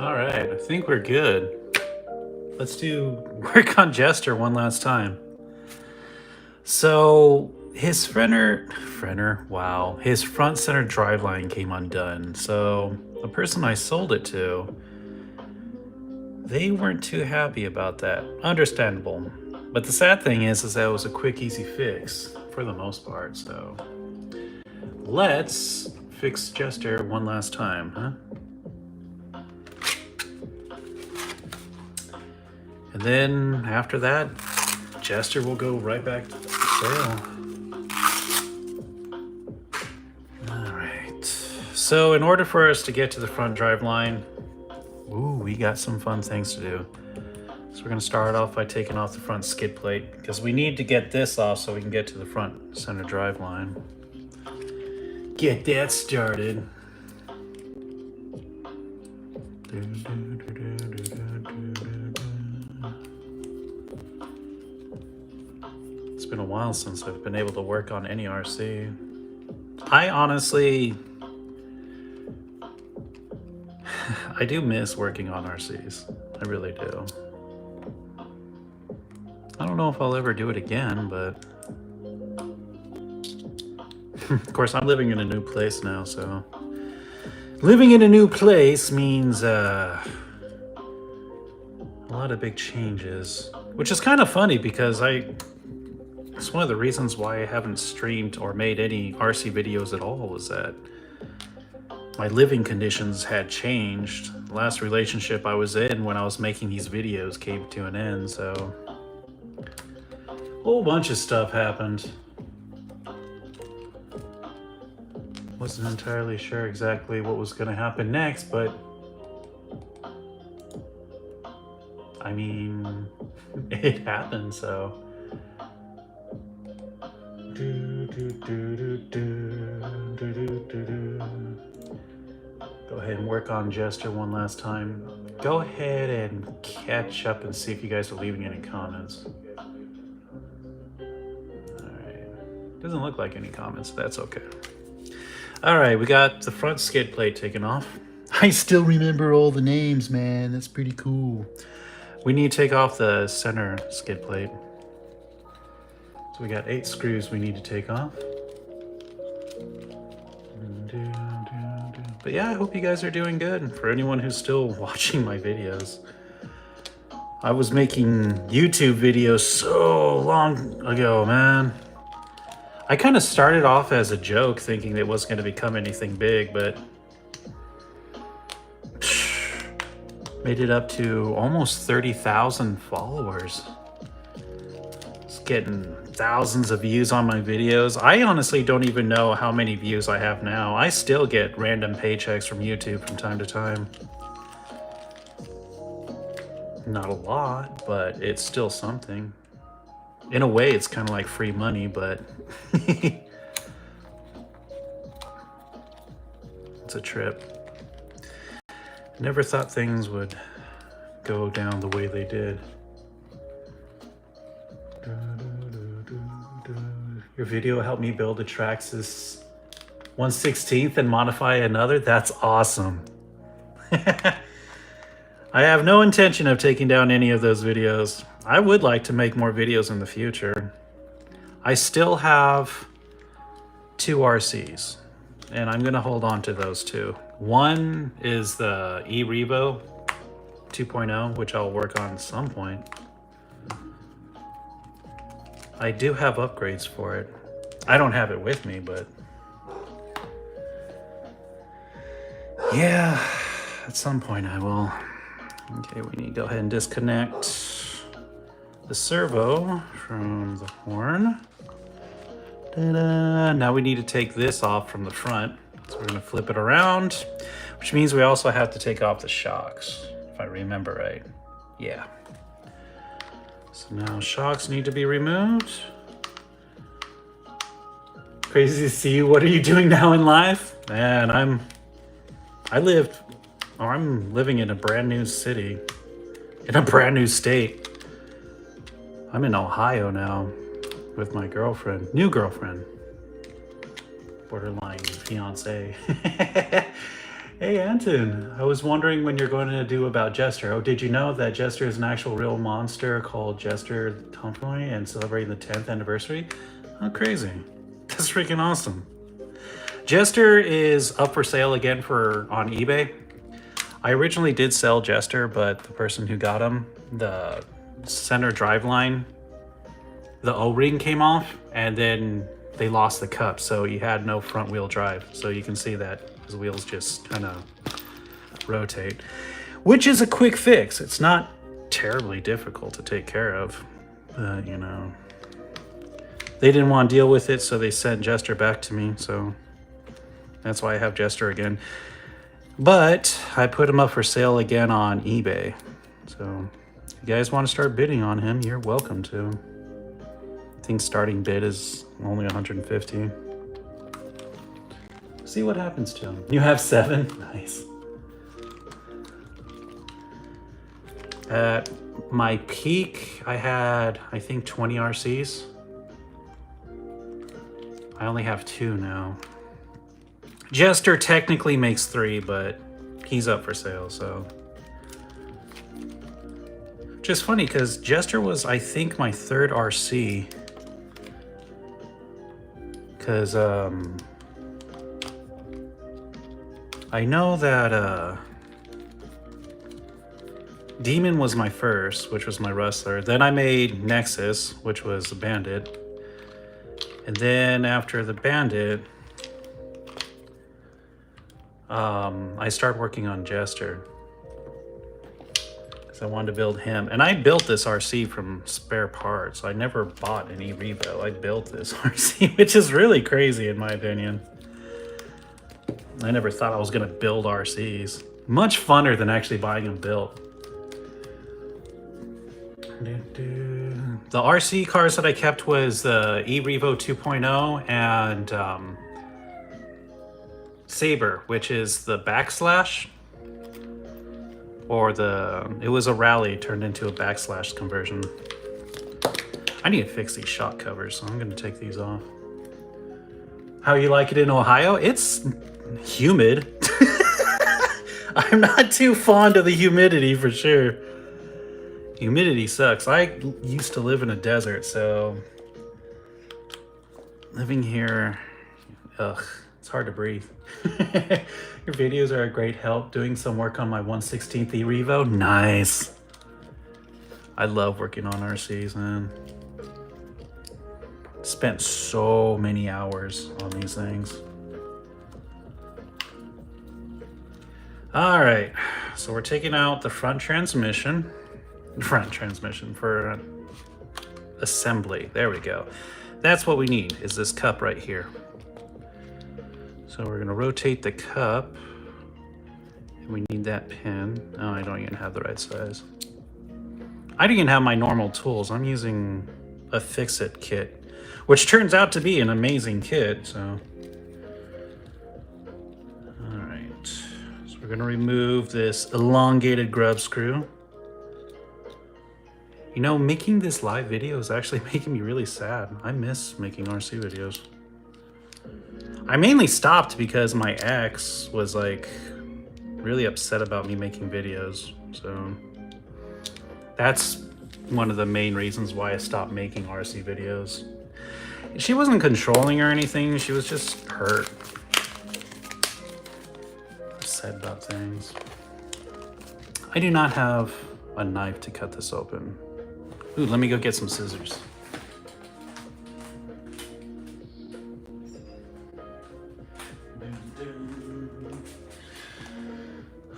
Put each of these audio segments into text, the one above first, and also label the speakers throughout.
Speaker 1: All right, I think we're good. Let's do work on Jester one last time. So his wow, his front center driveline came undone. So the person I sold it to, they weren't too happy about that. Understandable. But the sad thing is that it was a quick, easy fix for the most part. So let's fix Jester one last time, huh? And then after that, Jester will go right back to sale. All right. So in order for us to get to the front drive line, we got some fun things to do. So we're gonna start off by taking off the front skid plate because we need to get this off so we can get to the front center drive line. Get that started. It's been a while since I've been able to work on any RC. I honestly, I do miss working on RCs. I really do. I don't know if I'll ever do it again, but of course I'm living in a new place now, so living in a new place means a lot of big changes, which is kind of funny because it's one of the reasons why I haven't streamed or made any RC videos at all, is that my living conditions had changed. The last relationship I was in when I was making these videos came to an end, so a whole bunch of stuff happened. Wasn't entirely sure exactly what was going to happen next, but I mean, it happened, so. Go ahead and work on Jester one last time. Go ahead and catch up and see if you guys are leaving any comments. Alright. Doesn't look like any comments, but that's okay. Alright, we got the front skid plate taken off. I still remember all the names, man. That's pretty cool. We need to take off the center skid plate. So we got 8 screws we need to take off. But yeah, I hope you guys are doing good. For anyone who's still watching my videos. I was making YouTube videos so long ago, man. I kind of started off as a joke thinking it wasn't going to become anything big, but made it up to almost 30,000 followers. Just getting thousands of views on my videos. I honestly don't even know how many views I have now. I still get random paychecks from YouTube from time to time. Not a lot, but it's still something. In a way, it's kind of like free money, but it's a trip. Never thought things would go down the way they did. Your video helped me build a Traxxas 1/16 and modify another? That's awesome. I have no intention of taking down any of those videos. I would like to make more videos in the future. I still have 2 RCs, and I'm going to hold on to those 2. One is the E-Revo 2.0, which I'll work on at some point. I do have upgrades for it. I don't have it with me, but yeah, at some point I will. Okay, we need to go ahead and disconnect the servo from the horn. Ta-da. Now we need to take this off from the front. So we're gonna flip it around, which means we also have to take off the shocks, if I remember right. Yeah. So now shocks need to be removed. Crazy to see you. What are you doing now in life? Man, I'm living in a brand new city, in a brand new state. I'm in Ohio now with my girlfriend, new girlfriend, borderline fiance. Hey Anton, I was wondering when you're going to do about Jester. Oh, did you know that Jester is an actual real monster called Jester Tomfoy and celebrating the 10th anniversary? How crazy. That's freaking awesome. Jester is up for sale again on eBay. I originally did sell Jester, but the person who got him, the center drive line, the O-ring came off, and then they lost the cup, so he had no front wheel drive. So you can see that his wheels just kind of rotate, which is a quick fix. It's not terribly difficult to take care of, but you know, they didn't want to deal with it, so they sent Jester back to me. So that's why I have Jester again. But I put him up for sale again on eBay. So if you guys want to start bidding on him, you're welcome to. I think starting bid is only 150. See what happens to him. You have 7? Nice. At my peak, I had, I think, 20 RCs. I only have 2 now. Jester technically makes 3, but he's up for sale, so. Which is funny, because Jester was, I think, my 3rd RC. Because, I know that, Demon was my first, which was my Rustler. Then I made Nexus, which was a Bandit. And then after the Bandit, I started working on Jester. Because I wanted to build him. And I built this RC from spare parts. I never bought any rebuild. I built this RC, which is really crazy in my opinion. I never thought I was going to build RCs. Much funner than actually buying them built. The RC cars that I kept was the E-Revo 2.0 and Saber, which is the backslash, or it was a rally turned into a backslash conversion. I need to fix these shock covers, so I'm going to take these off. How you like it in Ohio? It's humid. I'm not too fond of the humidity for sure. Humidity sucks. I used to live in a desert, so living here, ugh, it's hard to breathe. Your videos are a great help. Doing some work on my 1/16 E-Revo, nice. I love working on RCs, man. Spent so many hours on these things. All right, so we're taking out the front transmission for assembly. There we go. That's what we need, is this cup right here. So we're gonna rotate the cup, and we need that pin. Oh, I don't even have the right size. I don't even have my normal tools. I'm using a fix-it kit, which turns out to be an amazing kit, so. All right, so we're gonna remove this elongated grub screw. You know, making this live video is actually making me really sad. I miss making RC videos. I mainly stopped because my ex was like really upset about me making videos. So that's one of the main reasons why I stopped making RC videos. She wasn't controlling or anything. She was just hurt. Upset about things. I do not have a knife to cut this open. Ooh, let me go get some scissors.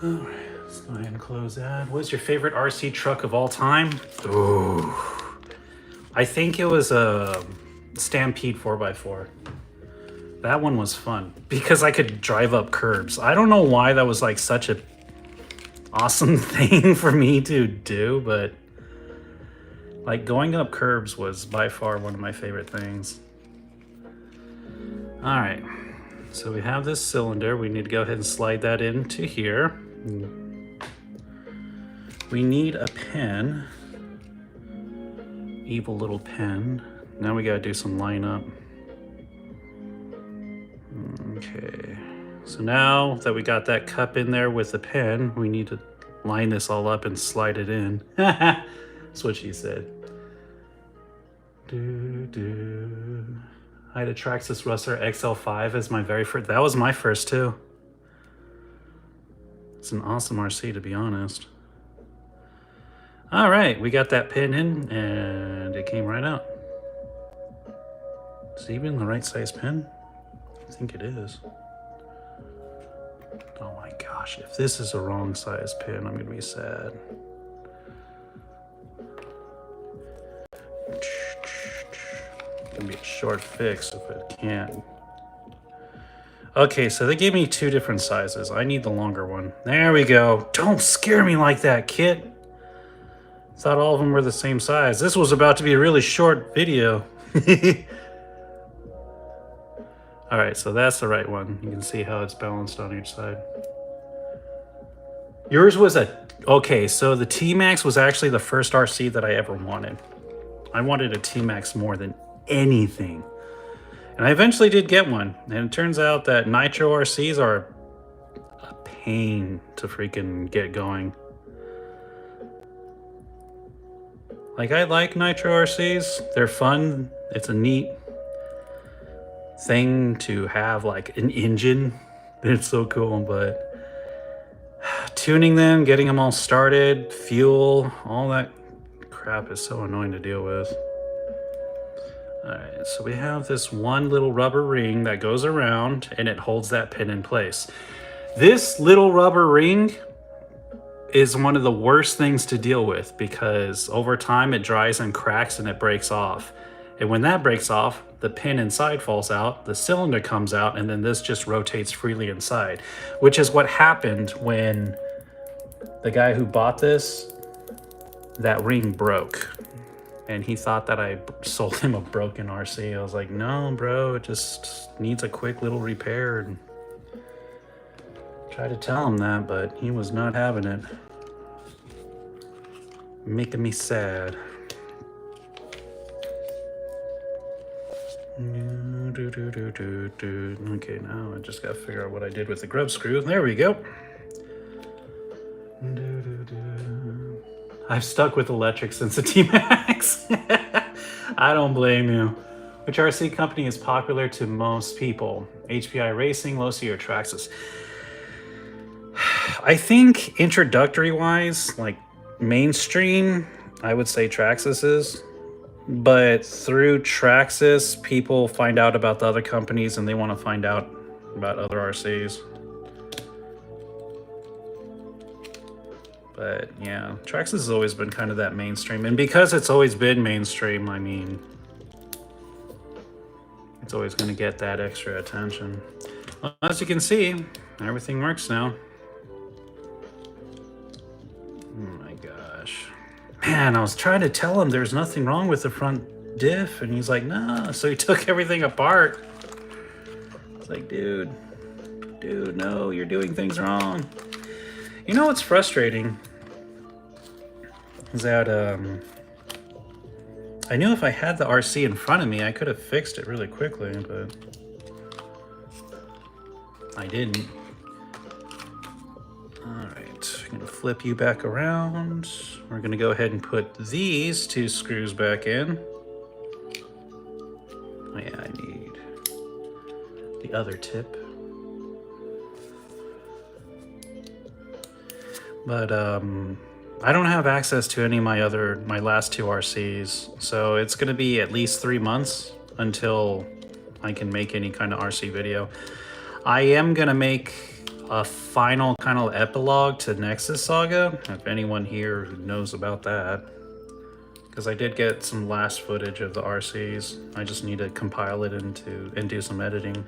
Speaker 1: All right, let's go ahead and close that. What's your favorite RC truck of all time? Ooh, I think it was a Stampede 4x4. That one was fun because I could drive up curbs. I don't know why that was like such a awesome thing for me to do, but like going up curbs was by far one of my favorite things. All right, so we have this cylinder. We need to go ahead and slide that into here. We need a pen. Evil little pen. Now we gotta do some lineup. Okay, So now that we got that cup in there with the pen, we need to line this all up and slide it in. That's what she said. I had a Traxxas Rustler XL5 as my very first. That was my first too. It's an awesome RC, to be honest. All right, we got that pin in and it came right out. Is it even the right size pin? I think it is. Oh my gosh, if this is the wrong size pin, I'm gonna be sad. It's gonna be a short fix if it can't. Okay, so they gave me 2 different sizes. I need the longer one. There we go. Don't scare me like that, kid. Thought all of them were the same size. This was about to be a really short video. All right, so that's the right one. You can see how it's balanced on each side. Yours was okay, so the T-Max was actually the first RC that I ever wanted. I wanted a T-Max more than anything. And I eventually did get one. And it turns out that Nitro RCs are a pain to freaking get going. Like, I like Nitro RCs. They're fun. It's a neat thing to have, like an engine. It's so cool, but tuning them, getting them all started, fuel, all that crap is so annoying to deal with. All right, so we have this one little rubber ring that goes around and it holds that pin in place. This little rubber ring is one of the worst things to deal with because over time it dries and cracks and it breaks off. And when that breaks off, the pin inside falls out, the cylinder comes out, and then this just rotates freely inside, which is what happened when the guy who bought this, that ring broke. And he thought that I sold him a broken RC. I was like, no, bro, it just needs a quick little repair. And tried to tell him that, but he was not having it. Making me sad. Okay, now I just gotta figure out what I did with the grub screw. There we go. I've stuck with electric since the T-Max. I don't blame you. Which RC company is popular to most people? HPI Racing, Losi, or Traxxas? I think introductory wise, like mainstream, I would say Traxxas is. But through Traxxas, people find out about the other companies and they want to find out about other RCs. But yeah, Traxxas has always been kind of that mainstream. And because it's always been mainstream, I mean, it's always going to get that extra attention. Well, as you can see, everything works now. Oh my gosh. Man, I was trying to tell him there's nothing wrong with the front diff, and he's like, nah. So he took everything apart. It's like, dude, no, you're doing things wrong. You know what's frustrating is that I knew if I had the RC in front of me, I could have fixed it really quickly, but I didn't. All right, I'm gonna flip you back around. We're gonna go ahead and put these 2 screws back in. Oh yeah, I need the other tip. But I don't have access to any of my last 2 RCs, so it's gonna be at least 3 months until I can make any kind of RC video. I am gonna make a final kind of epilogue to Nexus Saga, if anyone here knows about that. Because I did get some last footage of the RCs. I just need to compile it and do some editing.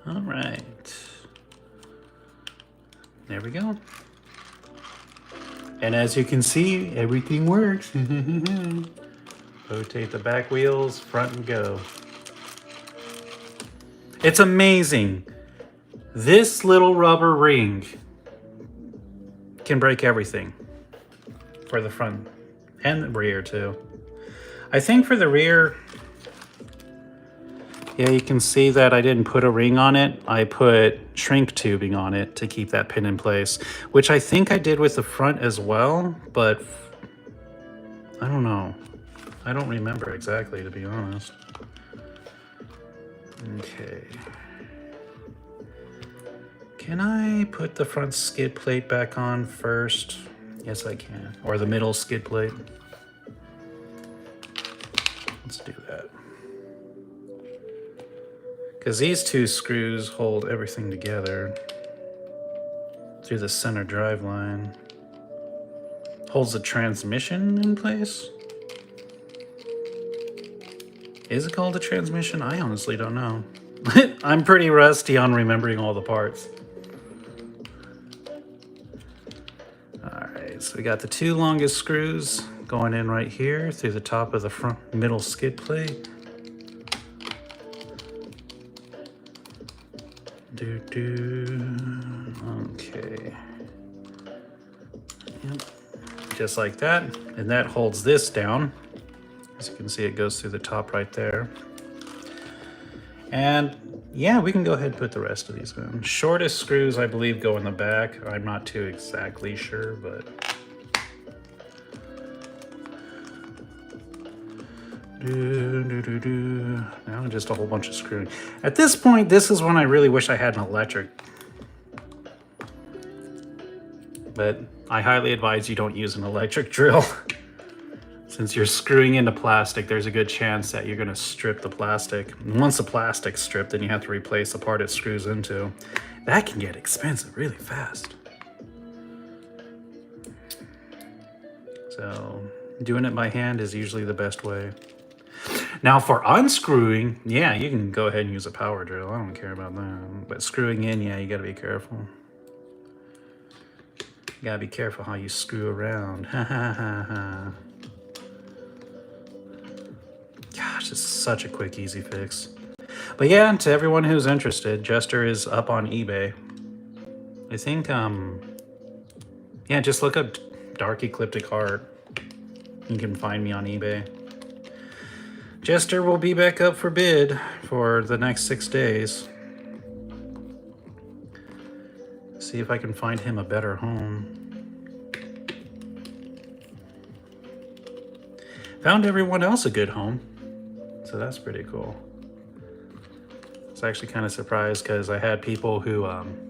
Speaker 1: All right. There we go. And as you can see, everything works. Rotate the back wheels, front and go. It's amazing. This little rubber ring can break everything for the front and the rear too. I think for the rear, Yeah, you can see that I didn't put a ring on it. I put shrink tubing on it to keep that pin in place, which I think I did with the front as well, but I don't know. I don't remember exactly, to be honest. Okay. Can I put the front skid plate back on first? Yes, I can. Or the middle skid plate. Let's do that. Because these two screws hold everything together through the center drive line. Holds the transmission in place? Is it called a transmission? I honestly don't know. I'm pretty rusty on remembering all the parts. Alright, so we got the two longest screws going in right here through the top of the front middle skid plate. Okay. Yep. Just like that. And that holds this down. As you can see, it goes through the top right there. And yeah, we can go ahead and put the rest of these in. Shortest screws, I believe, go in the back. I'm not too exactly sure, but... Now just a whole bunch of screwing. At this point, this is when I really wish I had an electric. But I highly advise you don't use an electric drill. Since you're screwing into plastic, there's a good chance that you're going to strip the plastic. And once the plastic's stripped, then you have to replace the part it screws into. That can get expensive really fast. So doing it by hand is usually the best way. Now for unscrewing, yeah, you can go ahead and use a power drill. I don't care about that. But screwing in, yeah, you got to be careful. You got to be careful how you screw around. Ha ha ha ha. Gosh, this is such a quick, easy fix. But yeah, to everyone who's interested, Jester is up on eBay. I think, yeah, just look up darkeclipticheart. You can find me on eBay. Jester will be back up for bid for the next 6 days. See if I can find him a better home. Found everyone else a good home. So that's pretty cool. I was actually kind of surprised because I had people who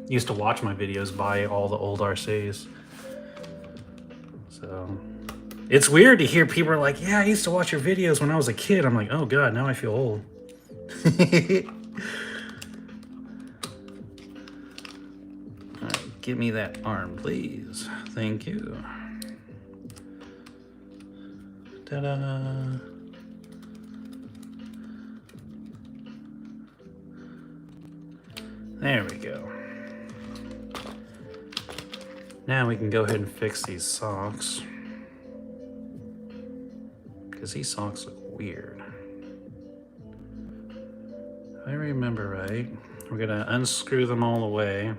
Speaker 1: used to watch my videos buy all the old RCs. So it's weird to hear people are like, yeah, I used to watch your videos when I was a kid. I'm like, oh God, now I feel old. All right, give me that arm, please. Thank you. Ta-da. There we go. Now we can go ahead and fix these socks. Because these socks look weird. If I remember right, we're gonna unscrew them all the way.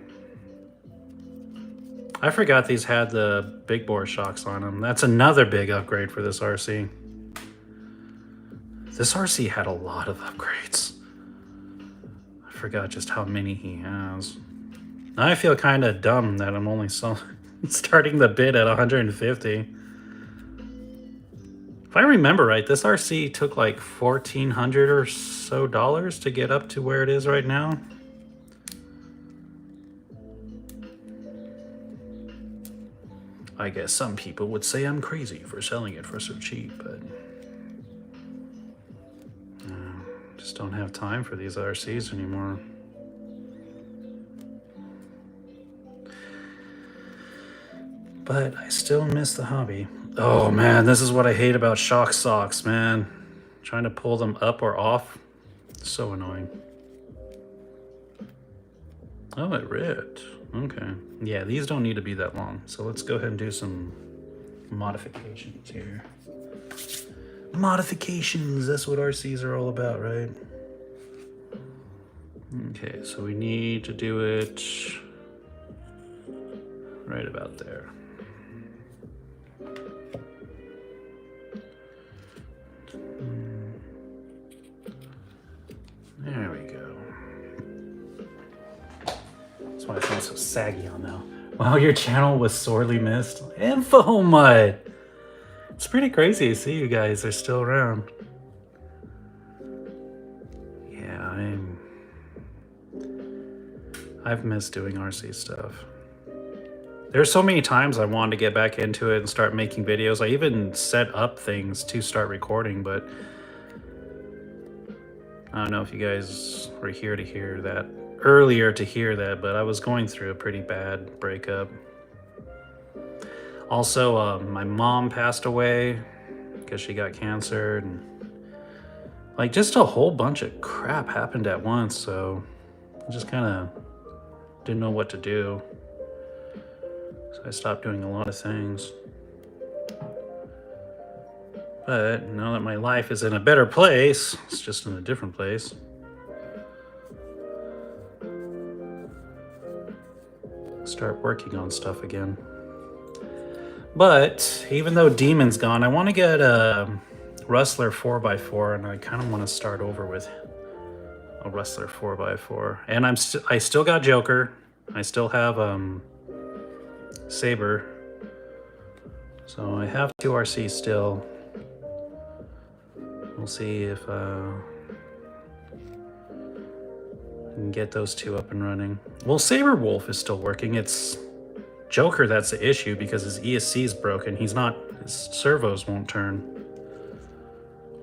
Speaker 1: I forgot these had the big bore shocks on them. That's another big upgrade for this RC. This RC had a lot of upgrades. I forgot just how many he has. I feel kind of dumb that I'm only starting the bid at 150. If I remember right, this RC took like $1,400 or so to get up to where it is right now. I guess some people would say I'm crazy for selling it for so cheap, but just don't have time for these RCs anymore. But I still miss the hobby. Oh man, this is what I hate about shock socks, man. Trying to pull them up or off, so annoying. Oh, it ripped. Okay. Yeah, these don't need to be that long. So let's go ahead and do some modifications here. Modifications, that's what RCs are all about, right? Okay, so we need to do it right about there. There we go. That's why I feel so saggy on now. Wow, your channel was sorely missed. Info Mud! It's pretty crazy to see you guys are still around. Yeah, I've missed doing RC stuff. There's so many times I wanted to get back into it and start making videos. I even set up things to start recording, but I don't know if you guys were here to hear that, earlier to hear that, but I was going through a pretty bad breakup. Also, my mom passed away because she got cancer, and like just a whole bunch of crap happened at once, so I just kind of didn't know what to do. So I stopped doing a lot of things. But now that my life is in a better place, it's just in a different place. Start working on stuff again. But even though Demon's gone, I want to get a Rustler 4x4, and I kind of want to start over with a Rustler 4x4. And I still got Joker. I still have Saber. So I have 2 RC still. We'll see if I can get those 2 up and running. Well, Saber Wolf is still working. It's Joker that's the issue because his ESC is broken. His servos won't turn.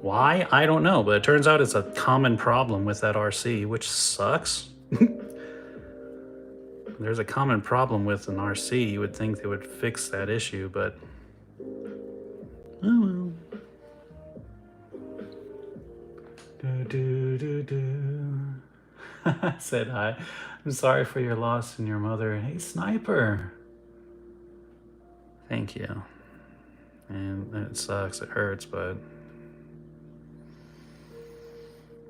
Speaker 1: Why? I don't know, but it turns out it's a common problem with that RC, which sucks. There's a common problem with an RC. You would think they would fix that issue, but oh well. Said hi. I'm sorry for your loss and your mother. Hey, Sniper. Thank you. And it sucks. It hurts, but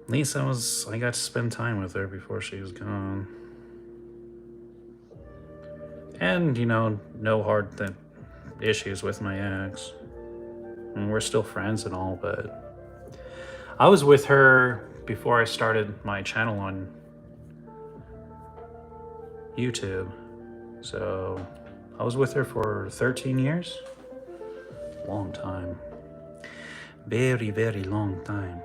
Speaker 1: at least I got to spend time with her before she was gone. And, you know, no hard issues with my ex. And we're still friends and all, but I was with her before I started my channel on YouTube. So I was with her for 13 years. Long time. Very, very long time.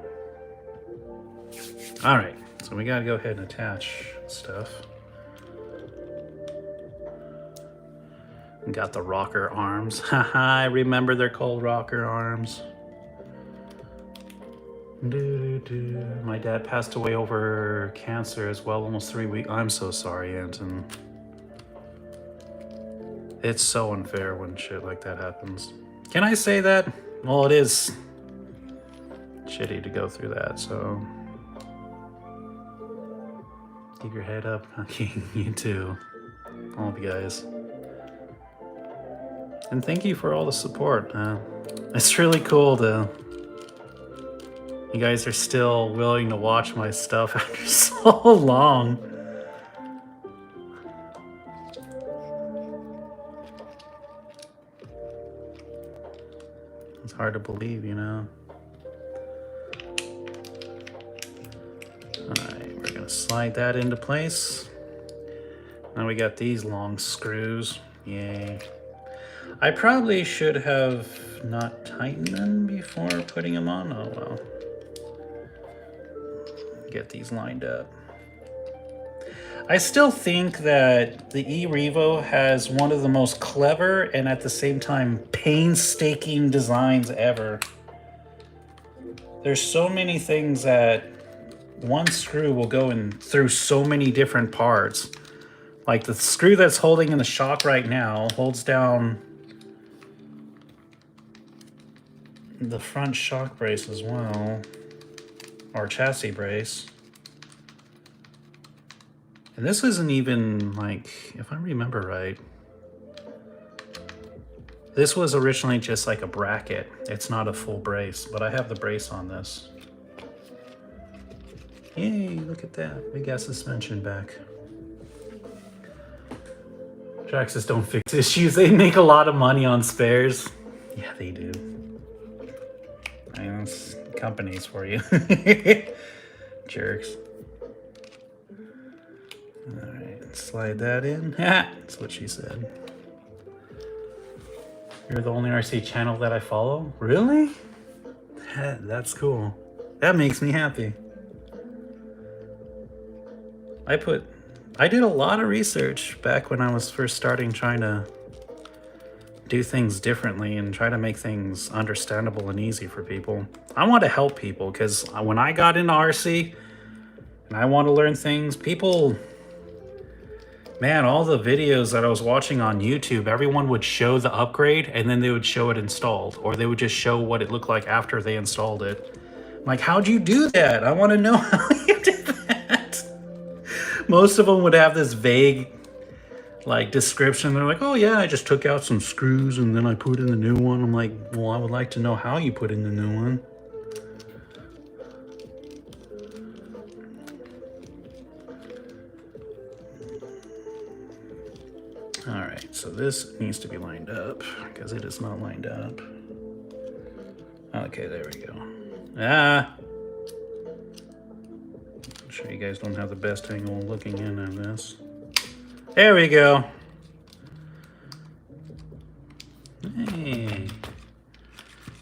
Speaker 1: All right, so we gotta go ahead and attach stuff. Got the rocker arms. Haha, I remember they're called rocker arms. My dad passed away over cancer as well, almost 3 weeks. I'm so sorry, Anton. It's so unfair when shit like that happens. Can I say that? Well, it is shitty to go through that, so keep your head up. You too. All of you guys. And thank you for all the support. It's really cool to... You guys are still willing to watch my stuff after so long. It's hard to believe, you know? Alright, we're gonna slide that into place. Now we got these long screws. Yay. I probably should have not tightened them before putting them on. Oh well. Get these lined up. I still think that the eRevo has one of the most clever and at the same time painstaking designs ever. There's so many things that one screw will go in through so many different parts. Like the screw that's holding in the shock right now holds down the front shock brace as well, or chassis brace. And this isn't even like, if I remember right, this was originally just like a bracket. It's not a full brace, but I have the brace on this. Yay, look at that. We got suspension back. Traxxas don't fix issues. They make a lot of money on spares. Yeah, they do. I mean, that's companies for you. Jerks. Slide that in. That's what she said. You're the only RC channel that I follow? Really? That's cool. That makes me happy. I did a lot of research back when I was first starting trying to do things differently and try to make things understandable and easy for people. I want to help people because when I got into RC and I want to learn things, people, man, all the videos that I was watching on YouTube, everyone would show the upgrade and then they would show it installed, or they would just show what it looked like after they installed it. I'm like, how'd you do that? I want to know how you did that. Most of them would have this vague like description. They're like, oh yeah, I just took out some screws and then I put in the new one. I'm like, well, I would like to know how you put in the new one. All right, so this needs to be lined up because it is not lined up. Okay, there we go. I'm sure you guys don't have the best angle looking in on this. There we go. Hey,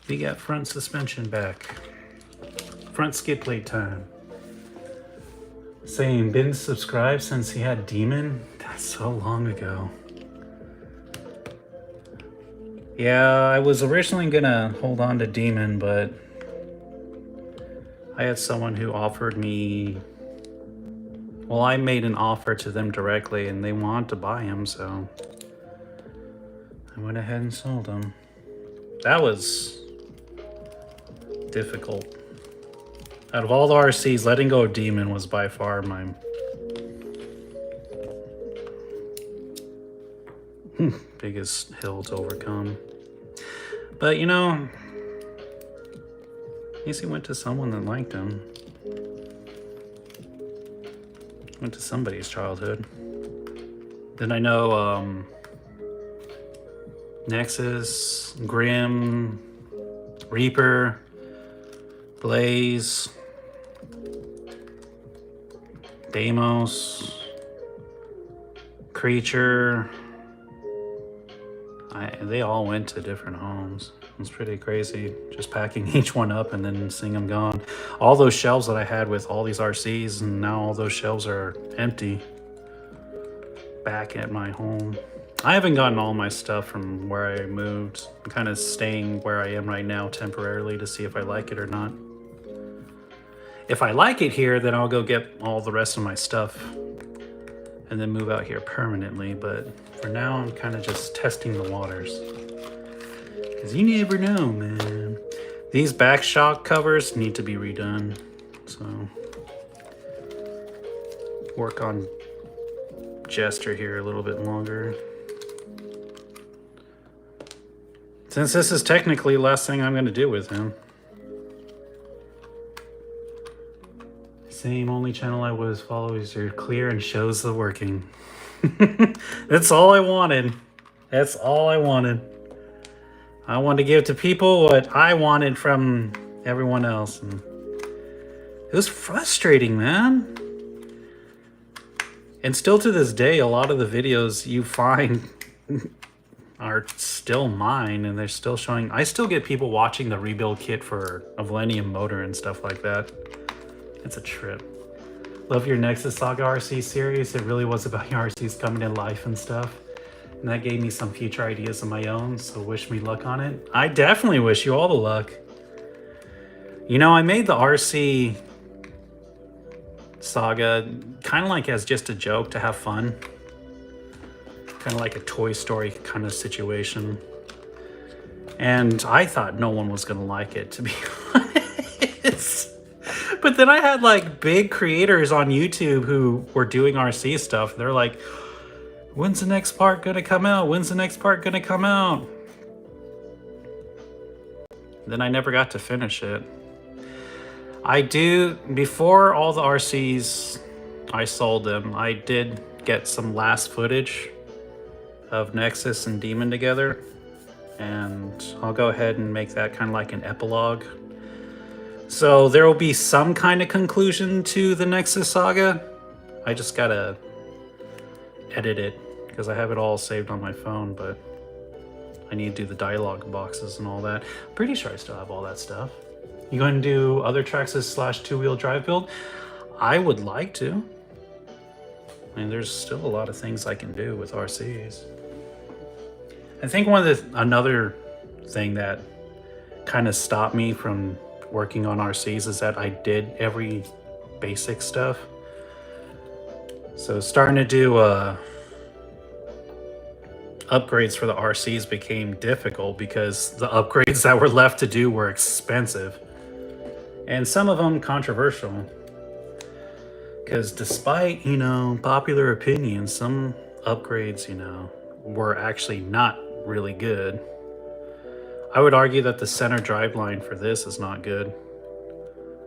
Speaker 1: we got front suspension back. Front skid plate time. Saying been subscribed since he had Demon? That's so long ago. Yeah, I was originally gonna hold on to Demon, but I had someone who offered me, well, I made an offer to them directly and they wanted to buy him, so I went ahead and sold him. That was difficult. Out of all the RCs, letting go of Demon was by far my biggest hill to overcome. But you know, at least he went to someone that liked him. Went to somebody's childhood. Then I know Nexus, Grim, Reaper, Blaze, Deimos, Creature. They all went to different homes. It's pretty crazy, just packing each one up and then seeing them gone. All those shelves that I had with all these RCs, and now all those shelves are empty back at my home. I haven't gotten all my stuff from where I moved. I'm kind of staying where I am right now temporarily to see if I like it or not. If I like it here, then I'll go get all the rest of my stuff and then move out here permanently. But for now, I'm kind of just testing the waters. Because you never know, man. These back shock covers need to be redone. So, work on Jester here a little bit longer. Since this is technically the last thing I'm going to do with him. Same, only channel I was follows are clear and shows the working. That's all I wanted. That's all I wanted. I wanted to give to people what I wanted from everyone else. And it was frustrating, man. And still to this day, a lot of the videos you find are still mine, and they're still showing. I still get people watching the rebuild kit for a Millennium motor and stuff like that. It's a trip. Love your Nexus Saga RC series. It really was about your RCs coming to life and stuff. And that gave me some future ideas of my own, so wish me luck on it. I definitely wish you all the luck. You know, I made the RC Saga kind of like as just a joke to have fun. Kind of like a Toy Story kind of situation. And I thought no one was going to like it, to be honest. But then I had like big creators on YouTube who were doing RC stuff. They're like, when's the next part gonna come out? When's the next part gonna come out? Then I never got to finish it. Before all the RCs, I sold them. I did get some last footage of Nexus and Demon together. And I'll go ahead and make that kind of like an epilogue. So there will be some kind of conclusion to the Nexus Saga. I just gotta edit it because I have it all saved on my phone, but I need to do the dialogue boxes and all that. I'm pretty sure I still have all that stuff. You going to do other Traxxas / two-wheel drive build? I would like to. I mean, there's still a lot of things I can do with RCs. I think another thing that kind of stopped me from working on RCs is that I did every basic stuff. So starting to do upgrades for the RCs became difficult because the upgrades that were left to do were expensive. And some of them controversial. Because despite, you know, popular opinion, some upgrades, you know, were actually not really good. I would argue that the center driveline for this is not good.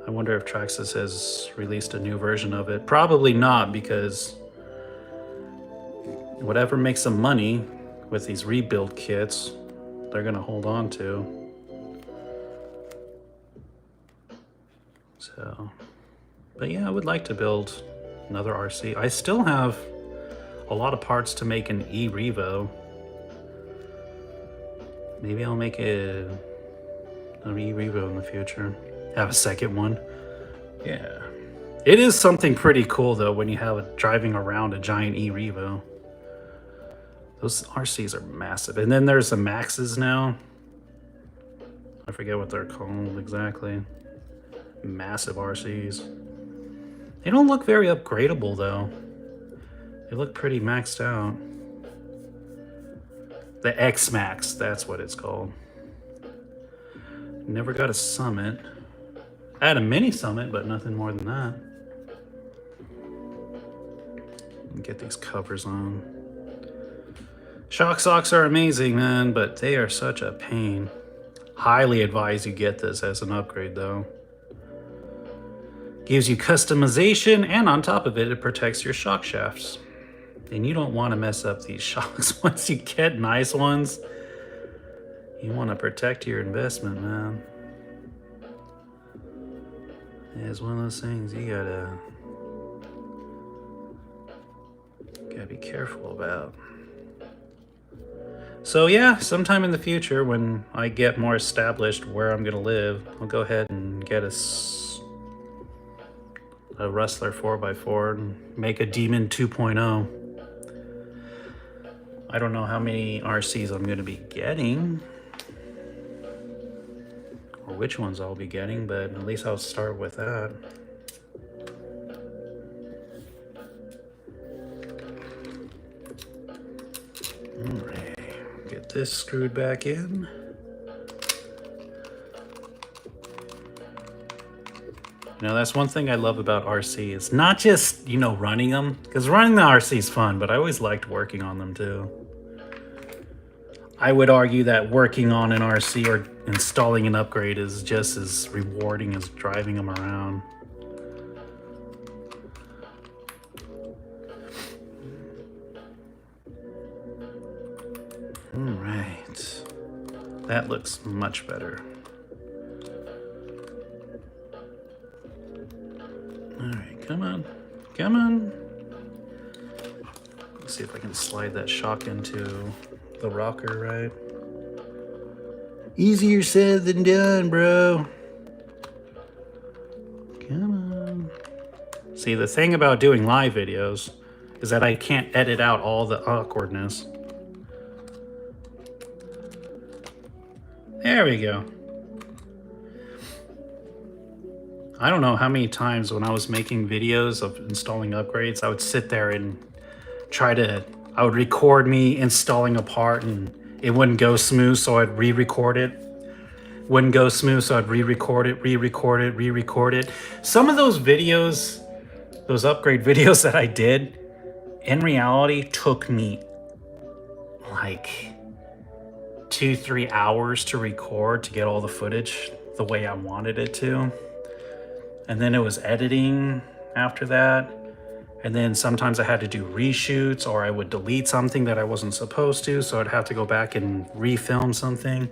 Speaker 1: I wonder if Traxxas has released a new version of it. Probably not, because whatever makes them money with these rebuild kits, they're gonna hold on to. So, but yeah, I would like to build another RC. I still have a lot of parts to make an E-Revo. Maybe I'll make an E-Revo in the future. Have a second one. Yeah. It is something pretty cool though when you have it driving around a giant E-Revo. Those RCs are massive. And then there's the Maxes now. I forget what they're called exactly. Massive RCs. They don't look very upgradable though. They look pretty maxed out. The X-Max, that's what it's called. Never got a Summit. I had a mini Summit, but nothing more than that. Get these covers on. Shock socks are amazing, man, but they are such a pain. Highly advise you get this as an upgrade, though. Gives you customization, and on top of it, it protects your shock shafts. And you don't want to mess up these shocks. Once you get nice ones, you want to protect your investment, man. It's one of those things you gotta be careful about. So yeah, sometime in the future when I get more established where I'm gonna live, I'll go ahead and get a Rustler 4x4 and make a Demon 2.0. I don't know how many RCs I'm gonna be getting or which ones I'll be getting, but at least I'll start with that. All right, get this screwed back in. You know, that's one thing I love about RC. It's not just, you know, running them, because running the RC is fun, but I always liked working on them too. I would argue that working on an RC or installing an upgrade is just as rewarding as driving them around. All right, that looks much better. All right, come on, come on. Let's see if I can slide that shock into the rocker right. Easier said than done, bro. Come on. See, the thing about doing live videos is that I can't edit out all the awkwardness. There we go. I don't know how many times when I was making videos of installing upgrades, I would sit there and I would record me installing a part and it wouldn't go smooth, so I'd re-record it. Wouldn't go smooth, so I'd re-record it, re-record it, re-record it. Some of those videos, those upgrade videos that I did, in reality took me like 2-3 hours to record to get all the footage the way I wanted it to. And then it was editing after that. And then sometimes I had to do reshoots, or I would delete something that I wasn't supposed to, so I'd have to go back and refilm something.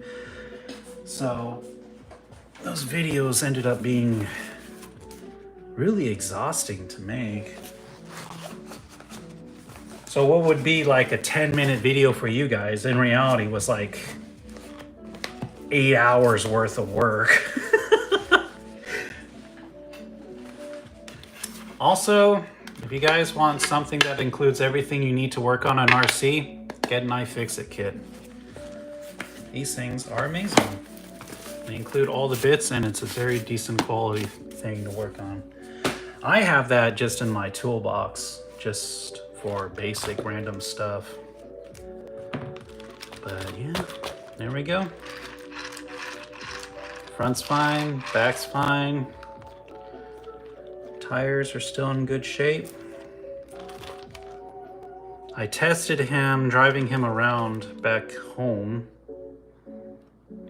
Speaker 1: So those videos ended up being really exhausting to make. So what would be like a 10-minute video for you guys in reality was like 8 hours worth of work. Also, if you guys want something that includes everything you need to work on an RC, get an iFixit kit. These things are amazing. They include all the bits and it's a very decent quality thing to work on. I have that just in my toolbox, just for basic random stuff. But yeah, there we go. Front's fine, back's fine. Tires are still in good shape. I tested him, driving him around back home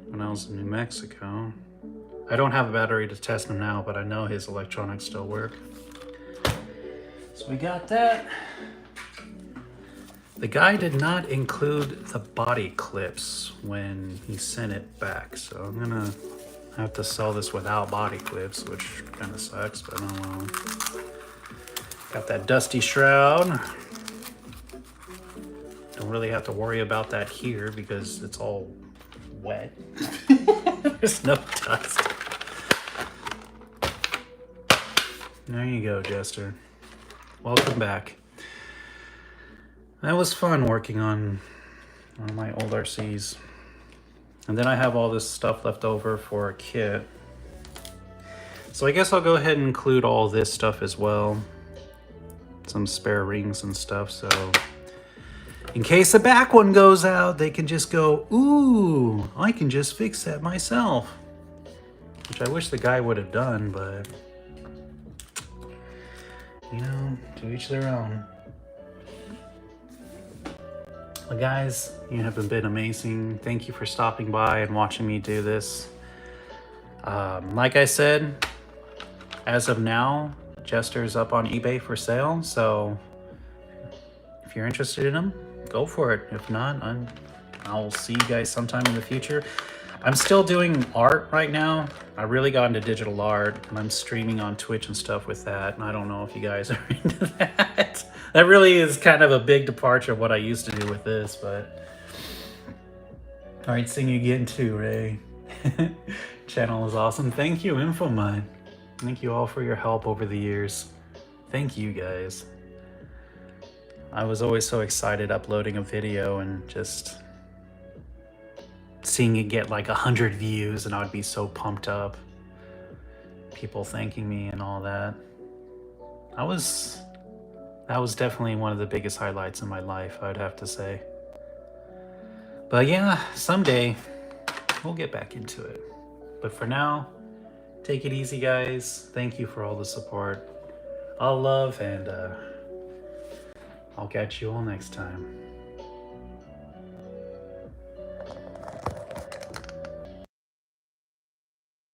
Speaker 1: when I was in New Mexico. I don't have a battery to test him now, but I know his electronics still work. So we got that. The guy did not include the body clips when he sent it back, so I'm gonna have to sell this without body clips, which kind of sucks, but oh well. Got that dusty shroud. Don't really have to worry about that here because it's all wet. There's no dust. There you go, Jester. Welcome back. That was fun working on my old RCs. And then I have all this stuff left over for a kit. So I guess I'll go ahead and include all this stuff as well. Some spare rings and stuff, so in case the back one goes out, they can just go, ooh, I can just fix that myself. Which I wish the guy would have done, but you know, to each their own. Well, guys, you have been amazing. Thank you for stopping by and watching me do this. Like I said, as of now, Jester is up on eBay for sale, so if you're interested in him, go for it. If not, I'll see you guys sometime in the future. I'm still doing art right now. I really got into digital art, and I'm streaming on Twitch and stuff with that, and I don't know if you guys are into that. That really is kind of a big departure of what I used to do with this, but all right, seeing you again too, Ray. Channel is awesome. Thank you, InfoMine. Thank you all for your help over the years. Thank you, guys. I was always so excited uploading a video and just seeing it get like 100 views, and I'd be so pumped up. People thanking me and all that. That was definitely one of the biggest highlights in my life, I'd have to say. But yeah, someday we'll get back into it. But for now, take it easy, guys. Thank you for all the support. All love, and I'll catch you all next time.